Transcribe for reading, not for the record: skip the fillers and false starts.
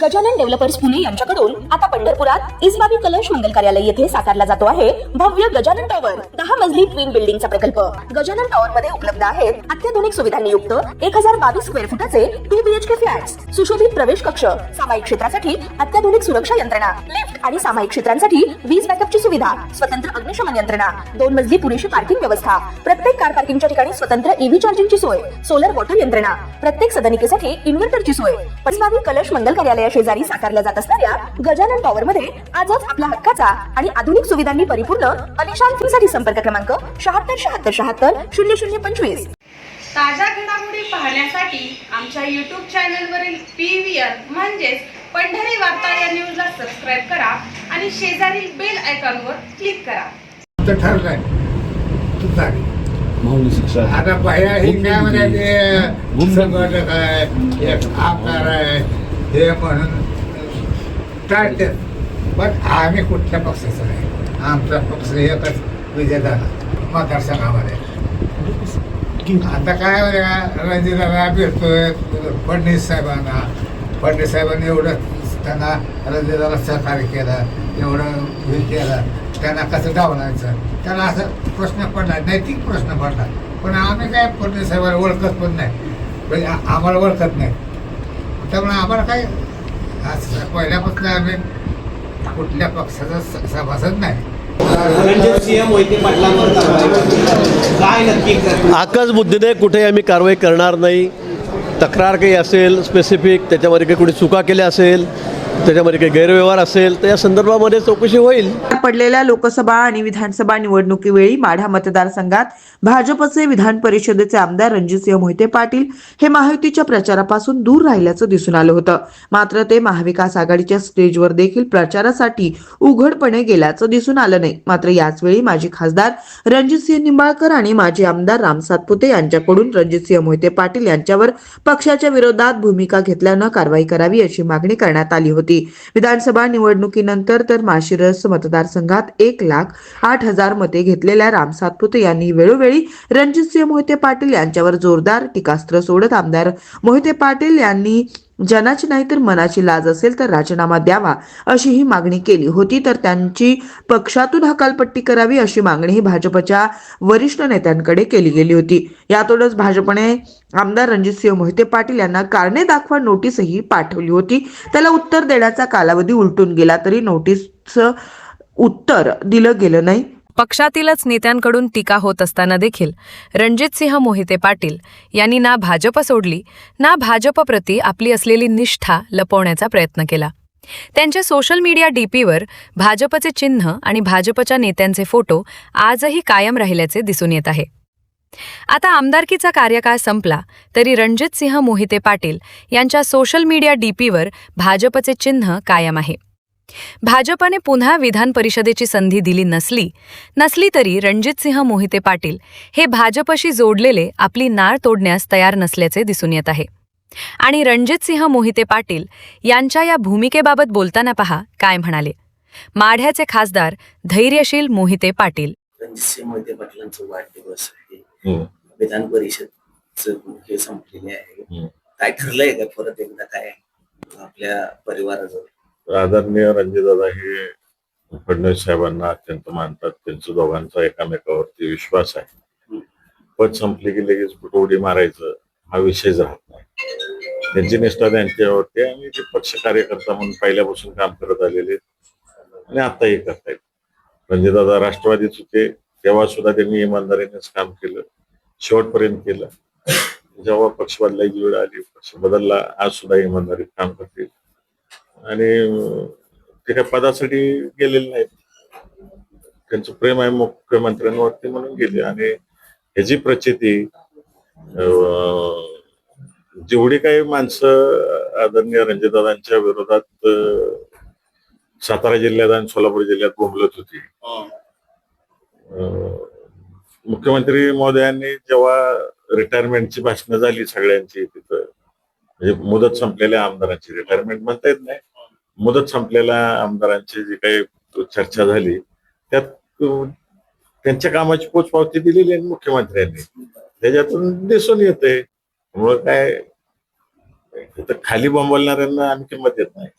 Gajanan developers Pune यांच्याकडून आता पंढरपुरात इसबाबी कलश मंगल कार्यालय येथे साकारला जातो आहे भव्य गजानन टॉवर 10 मजली ट्विन बिल्डिंगचा प्रकल्प। गजानन टॉवर मध्ये उपलब्ध आहेत अत्याधुनिक सुविधांनी युक्त 1022 स्क्वेअर फुटाचे 2 BHK फ्लॅट्स, सुशोभित प्रवेश कक्ष, सामायिक क्षेत्रासाठी अत्याधुनिक सुरक्षा यंत्रणा, लिफ्ट आणि सामायिक क्षेत्रांसाठी वीज बॅकअपची सुविधा, स्वतंत्र अग्निशमन यंत्रणा, 2 मजली पुरेशी पार्किंग व्यवस्था, प्रत्येक कार पार्किंगच्या ठिकाणी स्वतंत्र EV चार्जिंगची सोय, सोलर वॉटर यंत्रणा, प्रत्येक सदनिकेसाठी इन्व्हर्टरची सोय। इसबाबी कलश मंगल कार्यालया शेजारी साकारल्या जात असणाऱ्या गजानन टॉवर मध्ये आजच आपला हक्काचा आणि आधुनिक सुविधांनी परिपूर्ण अलिशान फ्रीसाठी संपर्क क्रमांक 76 ताज्या घडामोडी पाहण्यासाठी आमच्या YouTube चॅनलवरील PVR म्हणजेच पंढरी वार्ता या न्यूजला सबस्क्राइब करा आणि शेजारील बेल आयकॉनवर क्लिक करा। तर ठरलंय आता बाया ही काय म्हणजे संघटक आहे, एक आमदार आहे हे म्हणून टाळतात, पण आम्ही कुठल्या पक्षाचा नाही, आमचा पक्ष एकच विजय झाला मतदारसंघामध्ये। आता काय रणजितदादा भेटतोय फडणवीस साहेबांनी एवढं त्यांना रणजितदादा सहकार्य केलं, एवढं हे केलं, त्यांना कसं डावलायचं, त्याला असं प्रश्न पडला, नैतिक प्रश्न पडला। पण आम्ही काय फडणवीस साहेबांना ओळखत पण नाही, म्हणजे आम्हाला ओळखत नाही, त्यामुळे आम्हाला काय असं पहिल्यापासून आम्ही कुठल्या पक्षाचा सभासद नाही। आकच बुद्धीने कुठे आम्ही कारवाई करणार नाही। तक्रार काही असेल स्पेसिफिक, त्याच्यामध्ये काही कुणी चुका केल्या असेल, त्याच्यामध्ये काही गैरव्यवहार असेल तर या संदर्भामध्ये चौकशी होईल। पडलेल्या लोकसभा आणि विधानसभा निवडणुकीवेळी माढा मतदारसंघात भाजपचे विधान परिषदेचे आमदार रणजितसिंह मोहिते पाटील हे महायुतीच्या प्रचारापासून दूर राहिल्याचं दिसून आलं होतं। मात्र ते महाविकास आघाडीच्या स्टेजवर देखील प्रचारासाठी उघडपणे गेल्याचं दिसून आलं नाही। मात्र याचवेळी माजी खासदार रणजितसिंह निंबाळकर आणि माजी आमदार राम सातपुते यांच्याकडून रणजितसिंह मोहिते पाटील यांच्यावर पक्षाच्या विरोधात भूमिका घेतल्यानं कारवाई करावी अशी मागणी करण्यात आली होती। विधानसभा निवडणुकीनंतर तर माळशिरस मतदारसंघात 1,08,000 मते घेतलेल्या राम सातपुते यांनी वेळोवेळी रणजितसिंह मोहिते पाटील यांच्यावर जोरदार टीकास्त्र सोडत आमदार मोहिते पाटील यांनी जनाची नाही तर मनाची लाज असेल तर राजीनामा द्यावा अशी ही मागणी केली होती, तर त्यांची पक्षातून हकालपट्टी करावी अशी मागणीही भाजपच्या वरिष्ठ नेत्यांकडे केली गेली होती। यातूनच भाजपने आमदार रणजितसिंह मोहिते पाटील यांना कारणे दाखवा नोटीसही पाठवली होती। त्याला उत्तर देण्याचा कालावधी उलटून गेला तरी नोटीसचं उत्तर दिलं गेलं नाही। पक्षातीलच नेत्यांकडून टीका होत असताना देखील रणजितसिंह मोहिते पाटील यांनी ना भाजप सोडली ना भाजपप्रती आपली असलेली निष्ठा लपवण्याचा प्रयत्न केला। त्यांच्या सोशल मीडिया डीपीवर भाजपचे चिन्ह आणि भाजपच्या नेत्यांचे फोटो आजही कायम राहिल्याचे दिसून येत आहे। आता आमदारकीचा कार्यकाळ संपला तरी रणजितसिंह मोहिते पाटील यांच्या सोशल मीडिया डीपीवर भाजपचे चिन्ह कायम आहे। भाजपने पुन्हा विधान परिषदेची संधी दिली नसली तरी रणजितसिंह मोहिते पाटील हे भाजपशी जोडलेले आपली नाळ तोडण्यास तयार नसल्याचे दिसून येत आहे। आणि रणजितसिंह मोहिते पाटील यांच्या या भूमिकेबाबत बोलताना पहा काय म्हणाले। माढ्याचे खासदार धैर्यशील मोहिते पाटील। रणजितसिंह मोहिते पाटलांचा वाढदिवस आहे, विधान परिषद हे संपलेले आहे, काय ठरलंय का परत एकदा काय आपल्या परिवाराजवळ? आदरणीय रणजितदादा हे फडणवीस साहेबांना अत्यंत मानतात, त्यांच्या दोघांचा एकामेकावरती विश्वास आहे। पद संपली की लगेच उडी मारायचं हा विषयच राहत नाही, त्यांची निष्ठा त्यांच्यावरती आणि ते पक्ष कार्यकर्ता म्हणून पहिल्यापासून काम करत आलेले आणि आताही करतायत। रणजितदादा राष्ट्रवादीच होते तेव्हा सुद्धा त्यांनी इमानदारीनेच काम केलं, शेवटपर्यंत केलं। जेव्हा पक्ष बदलायची वेळ आली, पक्ष बदलला, आज सुद्धा इमानदारीत काम करतील आणि ते काही पदासाठी गेलेले नाहीत, त्यांचं प्रेम आहे मुख्यमंत्र्यांवरती म्हणून गेले। आणि ह्याची प्रचिती जेवढी काही माणसं आदरणीय रणजितदादांच्या विरोधात सातारा जिल्ह्यात आणि सोलापूर जिल्ह्यात बोंबलत होती, मुख्यमंत्री महोदयांनी जेव्हा रिटायरमेंटची भाषणं झाली सगळ्यांची तिथं, म्हणजे मुदत संपलेल्या आमदारांची, रिटायरमेंट म्हणता येत नाही, मुदत संपलेल्या आमदारांची जी काही चर्चा झाली त्यात त्यांच्या कामाची पोचपावती दिलेली आहे मुख्यमंत्र्यांनी, त्याच्यातून दिसून येते। त्यामुळे काय तर खाली बोंबलणाऱ्यांना आम्ही किंमत देत नाही.